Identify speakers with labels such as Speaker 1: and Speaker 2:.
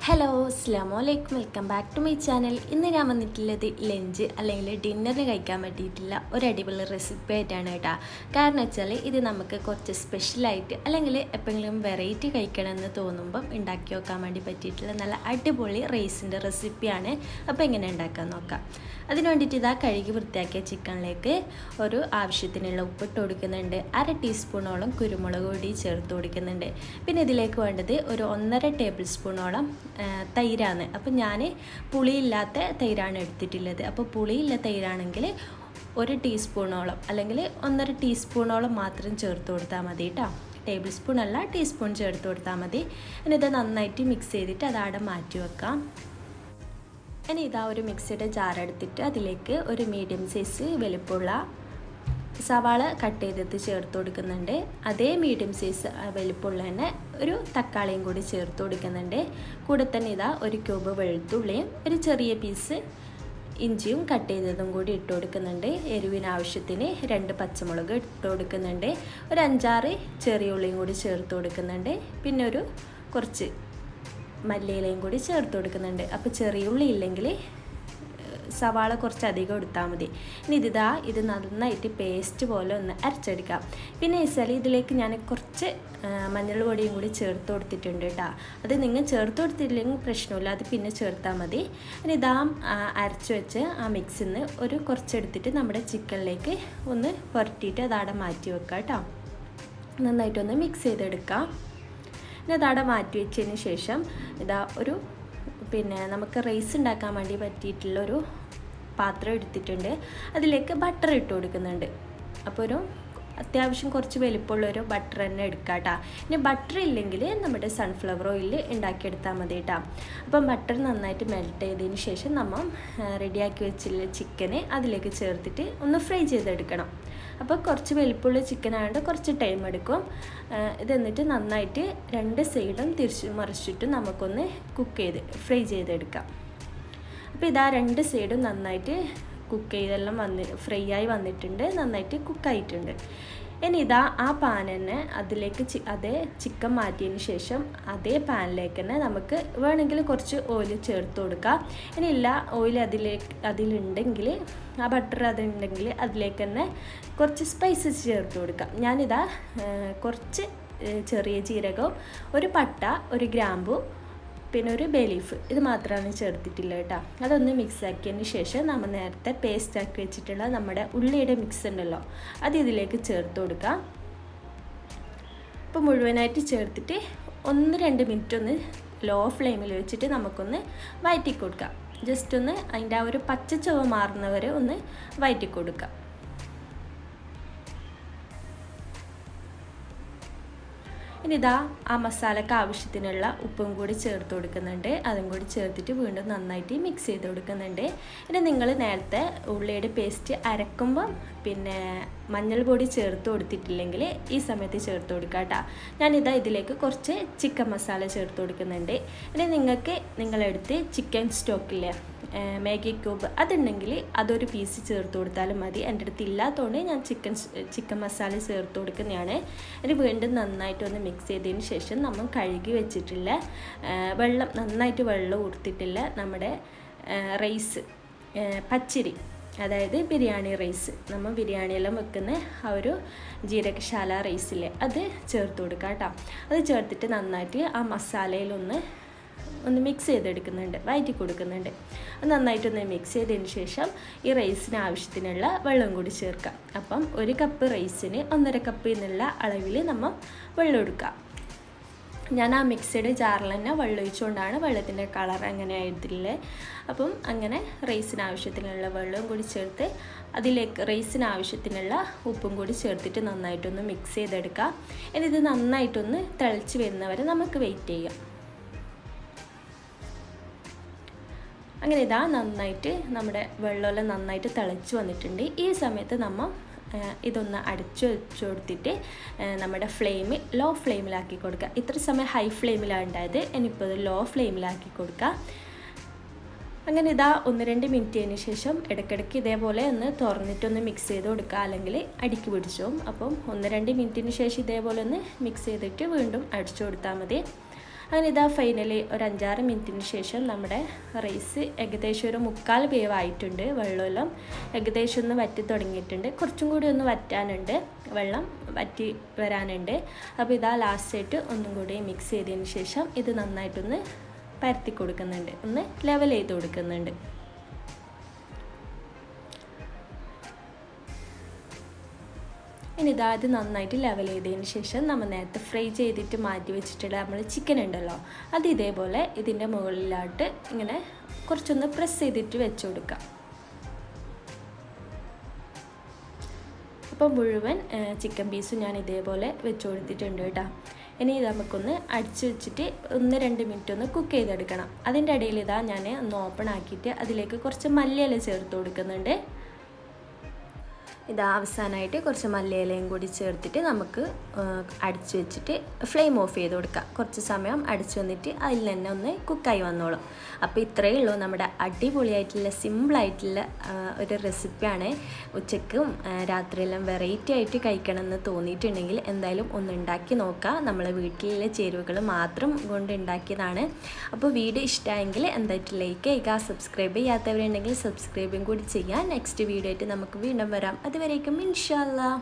Speaker 1: Hello അസ്സലാമു അലൈക്കും welcome back to my channel. ഇന്ന് ഞാൻ വന്നിട്ടുള്ളത് ലഞ്ച് അല്ലെങ്കിൽ ഡിന്നറിന് കഴിക്കാൻ പറ്റിയിട്ടുള്ള ഒരു അടിപൊളി റെസിപ്പി ആയിട്ടാണ് കേട്ടോ. കാരണം വെച്ചാൽ ഇത് നമുക്ക് കുറച്ച് സ്പെഷ്യലായിട്ട് അല്ലെങ്കിൽ എപ്പോഴെങ്കിലും വെറൈറ്റി കഴിക്കണമെന്ന് തോന്നുമ്പം ഉണ്ടാക്കി വെക്കാൻ വേണ്ടി പറ്റിയിട്ടുള്ള നല്ല അടിപൊളി റൈസിൻ്റെ റെസിപ്പിയാണ്. അപ്പോൾ എങ്ങനെ ഉണ്ടാക്കാൻ നോക്കാം. അതിന് വേണ്ടിയിട്ട് ഇതാ കഴുകി വൃത്തിയാക്കിയ ചിക്കനിലേക്ക് ഒരു ആവശ്യത്തിനുള്ള ഉപ്പിട്ട് കൊടുക്കുന്നുണ്ട്. 1/2 ടീസ്പൂണോളം കുരുമുളക് പൊടി ചേർത്ത് കൊടുക്കുന്നുണ്ട്. പിന്നെ ഇതിലേക്ക് വേണ്ടത് ഒരു 1.5 ടേബിൾ സ്പൂണോളം തൈരാണ്. അപ്പോൾ ഞാൻ പുളിയില്ലാത്ത തൈരാണ് എടുത്തിട്ടുള്ളത്. അപ്പോൾ പുളിയില്ല തൈരാണെങ്കിൽ 1 ടീസ്പൂണോളം അല്ലെങ്കിൽ 1.5 ടീസ്പൂണോളം മാത്രം ചേർത്ത് കൊടുത്താൽ മതി കേട്ടോ. ടേബിൾ സ്പൂൺ അല്ല, ടീസ്പൂൺ ചേർത്ത് കൊടുത്താൽ മതി. ഇനി ഇത് നന്നായിട്ട് മിക്സ് ചെയ്തിട്ട് അതവിടെ മാറ്റി വെക്കാം. ഇനി ഇതാ ഒരു മിക്സിയുടെ ജാർ എടുത്തിട്ട് അതിലേക്ക് ഒരു മീഡിയം സൈസ് വലിപ്പമുള്ള സവാള കട്ട് ചെയ്തിട്ട് ചേർത്ത് കൊടുക്കുന്നുണ്ട്. അതേ മീഡിയം സൈസ് വലിപ്പമുള്ള തന്നെ ഒരു തക്കാളിയും കൂടി ചേർത്ത് കൊടുക്കുന്നുണ്ട്. കൂടെ തന്നെ ഇതാ ഒരു ക്യൂബ് വെളുത്തുള്ളിയും ഒരു ചെറിയ പീസ് ഇഞ്ചിയും കട്ട് ചെയ്തതും കൂടി ഇട്ട് കൊടുക്കുന്നുണ്ട്. എരിവിന് ആവശ്യത്തിന് 2 പച്ചമുളക് ഇട്ട് കൊടുക്കുന്നുണ്ട്. ഒരു 5-6 ചെറിയ ഉള്ളിയും കൂടി ചേർത്ത് കൊടുക്കുന്നുണ്ട്. പിന്നെ ഒരു കുറച്ച് മല്ലിയിലയും കൂടി ചേർത്ത് കൊടുക്കുന്നുണ്ട്. അപ്പോൾ ചെറിയ ഉള്ളി ഇല്ലെങ്കിൽ സവാള കുറച്ച് അധികം എടുത്താൽ മതി. ഇനി ഇത് നന്നായിട്ട് പേസ്റ്റ് പോലെ ഒന്ന് അരച്ചെടുക്കാം. പിന്നെ വെച്ചാൽ ഇതിലേക്ക് ഞാൻ കുറച്ച് മഞ്ഞൾ പൊടിയും കൂടി ചേർത്ത് കൊടുത്തിട്ടുണ്ട് കേട്ടോ. അത് നിങ്ങൾ ചേർത്ത് കൊടുത്തില്ലെങ്കിൽ പ്രശ്നമില്ല, അത് പിന്നെ ചേർത്താൽ മതി. ഇനി അരച്ച് വെച്ച് ആ മിക്സിൽ നിന്ന് ഒരു കുറച്ചെടുത്തിട്ട് നമ്മുടെ ചിക്കനിലേക്ക് ഒന്ന് പുരട്ടിയിട്ട് അതവിടെ മാറ്റി വെക്കാം കേട്ടോ. നന്നായിട്ടൊന്ന് മിക്സ് ചെയ്തെടുക്കാം. പിന്നെ അതവിടെ മാറ്റി വെച്ചതിന് ശേഷം നമുക്ക് റൈസ് ഉണ്ടാക്കാൻ വേണ്ടി പറ്റിയിട്ടുള്ളൊരു പാത്രം എടുത്തിട്ടുണ്ട്. അതിലേക്ക് ബട്ടർ ഇട്ട് കൊടുക്കുന്നുണ്ട്. അപ്പോൾ അത്യാവശ്യം കുറച്ച് വലിപ്പമുള്ളൊരു ബട്ടർ തന്നെ എടുക്കാം കേട്ടോ. ഇനി ബട്ടർ ഇല്ലെങ്കിൽ നമ്മുടെ സൺഫ്ലവർ ഓയിൽ ഉണ്ടാക്കിയെടുത്താൽ മതി കേട്ടോ. അപ്പം ബട്ടർ നന്നായിട്ട് മെൽറ്റ് ചെയ്തതിന് ശേഷം നമ്മൾ റെഡിയാക്കി വെച്ചുള്ള ചിക്കനെ അതിലേക്ക് ചേർത്തിട്ട് ഒന്ന് ഫ്രൈ ചെയ്തെടുക്കണം. അപ്പോൾ കുറച്ച് വലിപ്പമുള്ള ചിക്കൻ ആയതുകൊണ്ട് കുറച്ച് ടൈം എടുക്കും. എന്നിട്ട് നന്നായിട്ട് 2 സൈഡും തിരിച്ച് മറിച്ചിട്ട് നമുക്കൊന്ന് ഫ്രൈ ചെയ്തെടുക്കാം. അപ്പോൾ 2 സൈഡും നന്നായിട്ട് കുക്ക് ചെയ്തെല്ലാം ഫ്രൈ ആയി വന്നിട്ടുണ്ട്, നന്നായിട്ട് കുക്കായിട്ടുണ്ട്. ഇനി ആ പാൻ തന്നെ അതിലേക്ക് അതേ ചിക്കൻ മാറ്റിയതിന് ശേഷം അതേ പാനിലേക്ക് തന്നെ നമുക്ക് വേണമെങ്കിൽ കുറച്ച് ഓയിൽ ചേർത്ത് കൊടുക്കാം. ഇനിയില്ല ഓയിൽ അതിലുണ്ടെങ്കിൽ ആ ബട്ടർ അതുണ്ടെങ്കിൽ അതിലേക്ക് തന്നെ കുറച്ച് സ്പൈസസ് ചേർത്ത് കൊടുക്കാം. കുറച്ച് ചെറിയ ജീരകവും ഒരു പട്ട, ഒരു ഗ്രാമ്പു, പിന്നെ ഒരു ബേ ലീഫ്, ഇത് മാത്രമാണ് ചേർത്തിട്ടില്ല കേട്ടോ. അതൊന്ന് മിക്സ് ആക്കിയതിന് ശേഷം നമ്മൾ നേരത്തെ പേസ്റ്റ് ആക്കി വെച്ചിട്ടുള്ള നമ്മുടെ ഉള്ളിയുടെ മിക്സ് ഉണ്ടല്ലോ, അത് ഇതിലേക്ക് ചേർത്ത് കൊടുക്കാം. അപ്പോൾ മുഴുവനായിട്ട് ചേർത്തിട്ട് 1-2 മിനിറ്റ് ഒന്ന് ലോ ഫ്ലെയിമിൽ വെച്ചിട്ട് നമുക്കൊന്ന് വഴറ്റി കൊടുക്കാം. ജസ്റ്റ് ഒന്ന് അതിൻ്റെ ആ ഒരു പച്ച ചുവ മാറുന്നവരെ ഒന്ന് വഴറ്റി കൊടുക്കാം. ഇനി ആ മസാലയ്ക്ക് ആവശ്യത്തിനുള്ള ഉപ്പും കൂടി ചേർത്ത് കൊടുക്കുന്നുണ്ട്. അതും കൂടി ചേർത്തിട്ട് വീണ്ടും നന്നായിട്ട് മിക്സ് ചെയ്ത് കൊടുക്കുന്നുണ്ട്. ഇനി നിങ്ങൾ നേരത്തെ ഉള്ളിയുടെ പേസ്റ്റ് അരക്കുമ്പം പിന്നെ മഞ്ഞൾ പൊടി ചേർത്ത് കൊടുത്തിട്ടില്ലെങ്കിൽ ഈ സമയത്ത് ചേർത്ത് കൊടുക്കുക കേട്ടോ. ഇതിലേക്ക് കുറച്ച് ചിക്കൻ മസാല ചേർത്ത് കൊടുക്കുന്നുണ്ട്. ഇനി നിങ്ങളെടുത്ത് ചിക്കൻ സ്റ്റോക്കില്ലേ, മാഗി ക്യൂബ്, അതുണ്ടെങ്കിൽ അതൊരു പീസ് ചേർത്ത് കൊടുത്താലും മതി. എൻ്റെ അടുത്ത് ഇല്ലാത്തതുകൊണ്ട് ഞാൻ ചിക്കൻ മസാല ചേർത്ത് കൊടുക്കുന്നതാണ്. ഇനി വീണ്ടും നന്നായിട്ടൊന്ന് മിക്സ് ചെയ്തതിന് ശേഷം നമ്മൾ കഴുകി വെച്ചിട്ടുള്ള നന്നായിട്ട് വെള്ളം ഊർത്തിട്ടില്ല നമ്മുടെ റൈസ്, പച്ചരി, അതായത് ബിരിയാണി റൈസ്, നമ്മൾ ബിരിയാണിയെല്ലാം വെക്കുന്ന ആ ഒരു ജീരകശാല റൈസില്ലേ, അത് ചേർത്ത് കൊടുക്കുക കേട്ടോ. അത് ചേർത്തിട്ട് നന്നായിട്ട് ആ മസാലയിലൊന്ന് മിക്സ് ചെയ്തെടുക്കുന്നുണ്ട്, വഴറ്റി കൊടുക്കുന്നുണ്ട്. അത് നന്നായിട്ടൊന്ന് മിക്സ് ചെയ്തതിന് ശേഷം ഈ റൈസിന് ആവശ്യത്തിനുള്ള വെള്ളം കൂടി ചേർക്കാം. അപ്പം 1 കപ്പ് റൈസിന് 1.5 കപ്പ് എന്നുള്ള അളവിൽ നമ്മൾ വെള്ളം എടുക്കാം. ഞാൻ ആ മിക്സിയുടെ ജാറിൽ തന്നെ വെള്ളം ഒഴിച്ചുകൊണ്ടാണ് വെള്ളത്തിൻ്റെ കളർ അങ്ങനെ ആയിട്ടില്ലേ. അപ്പം അങ്ങനെ റൈസിന് ആവശ്യത്തിനുള്ള വെള്ളവും കൂടി ചേർത്ത് അതിലേക്ക് റൈസിന് ആവശ്യത്തിനുള്ള ഉപ്പും കൂടി ചേർത്തിട്ട് നന്നായിട്ടൊന്ന് മിക്സ് ചെയ്തെടുക്കാം. ഇനി ഇത് നന്നായിട്ടൊന്ന് തിളച്ച് വരുന്നവരെ നമുക്ക് വെയിറ്റ് ചെയ്യാം. അങ്ങനെ നന്നായിട്ട് നമ്മുടെ വെള്ളമെല്ലാം നന്നായിട്ട് തിളച്ച് വന്നിട്ടുണ്ട്. ഈ സമയത്ത് നമ്മൾ ഇതൊന്ന് അടച്ചു വെച്ച് കൊടുത്തിട്ട് നമ്മുടെ ലോ ഫ്ലെയിമിലാക്കി കൊടുക്കുക. ഇത്ര സമയം ഹൈ ഫ്ലെയിമിലാണ് ഉണ്ടായത്, ഇനിയിപ്പോൾ ഇത് ലോ ഫ്ലെയിമിലാക്കി കൊടുക്കുക. അങ്ങനെ 1-2 മിനിറ്റിന് ശേഷം ഇടയ്ക്കിടയ്ക്ക് ഇതേപോലെ ഒന്ന് തുറന്നിട്ടൊന്ന് മിക്സ് ചെയ്ത് കൊടുക്കുക, അല്ലെങ്കിൽ അടിക്ക് പിടിച്ചോം. അപ്പം 1-2 മിനിറ്റിന് ശേഷം ഇതേപോലെ ഒന്ന് മിക്സ് ചെയ്തിട്ട് വീണ്ടും അടിച്ചു കൊടുത്താൽ മതി. അങ്ങനെ ഇതാ ഫൈനലി ഒരു 5-6 മിനിറ്റിന് ശേഷം നമ്മുടെ റൈസ് ഏകദേശം ഒരു 1/4 വേവായിട്ടുണ്ട്. വെള്ളമെല്ലാം ഏകദേശം ഒന്ന് വറ്റി തുടങ്ങിയിട്ടുണ്ട്. കുറച്ചും കൂടി ഒന്ന് വറ്റാനുണ്ട്, വെള്ളം വറ്റി വരാനുണ്ട്. അപ്പോൾ ഇതാ ലാസ്റ്റായിട്ട് ഒന്നും കൂടി മിക്സ് ചെയ്തതിന് ശേഷം ഇത് നന്നായിട്ടൊന്ന് പരത്തി കൊടുക്കുന്നുണ്ട്, ഒന്ന് ലെവൽ ചെയ്ത് കൊടുക്കുന്നുണ്ട്. ഇനി ഇതാ ഇത് നന്നായിട്ട് ലെവൽ ചെയ്തതിന് ശേഷം നമ്മൾ നേരത്തെ ഫ്രൈ ചെയ്തിട്ട് മാറ്റി വെച്ചിട്ടുള്ള നമ്മൾ ചിക്കൻ ഉണ്ടല്ലോ, അത് ഇതേപോലെ ഇതിൻ്റെ മുകളിലായിട്ട് ഇങ്ങനെ കുറച്ചൊന്ന് പ്രസ് ചെയ്തിട്ട് വെച്ച് കൊടുക്കാം. അപ്പോൾ മുഴുവൻ ചിക്കൻ പീസും ഞാൻ ഇതേപോലെ വെച്ച് കൊടുത്തിട്ടുണ്ട് കേട്ടോ. ഇനി ഇത് നമുക്കൊന്ന് അടിച്ച് വെച്ചിട്ട് 1-2 മിനിറ്റ് ഒന്ന് കുക്ക് ചെയ്തെടുക്കണം. അതിൻ്റെ ഇടയിൽ ഇതാ ഞാൻ ഒന്ന് ഓപ്പൺ ആക്കിയിട്ട് അതിലേക്ക് കുറച്ച് മല്ലിയില ചേർത്ത് കൊടുക്കുന്നുണ്ട്. ഇത് അവസാനമായിട്ട് കുറച്ച് മല്ലിയിലയും കൂടി ചേർത്തിട്ട് നമുക്ക് അടിച്ച് വെച്ചിട്ട് ഫ്ലെയിം ഓഫ് ചെയ്ത് കൊടുക്കാം. കുറച്ച് സമയം അടിച്ച് വന്നിട്ട് അതിൽ തന്നെ ഒന്ന് കുക്കായി വന്നോളും. അപ്പോൾ ഇത്രയേ ഉള്ളൂ നമ്മുടെ അടിപൊളിയായിട്ടുള്ള സിമ്പിളായിട്ടുള്ള ഒരു റെസിപ്പിയാണ്. ഉച്ചയ്ക്കും രാത്രിയെല്ലാം വെറൈറ്റി ആയിട്ട് കഴിക്കണമെന്ന് തോന്നിയിട്ടുണ്ടെങ്കിൽ എന്തായാലും ഒന്ന് ഉണ്ടാക്കി നോക്കുക. നമ്മളെ വീട്ടിലെ ചേരുവകൾ മാത്രം കൊണ്ട് ഉണ്ടാക്കിയതാണ്. അപ്പോൾ വീഡിയോ ഇഷ്ടമായെങ്കിൽ എന്തായിട്ട് ലൈക്ക് ചെയ്യുക, സബ്സ്ക്രൈബ് ചെയ്യാത്തവരുണ്ടെങ്കിൽ സബ്സ്ക്രൈബും കൂടി ചെയ്യുക. നെക്സ്റ്റ് വീഡിയോ ആയിട്ട് നമുക്ക് വീണ്ടും വരാം. അതുവരേക്കും ഇൻഷാ അല്ലാഹ്.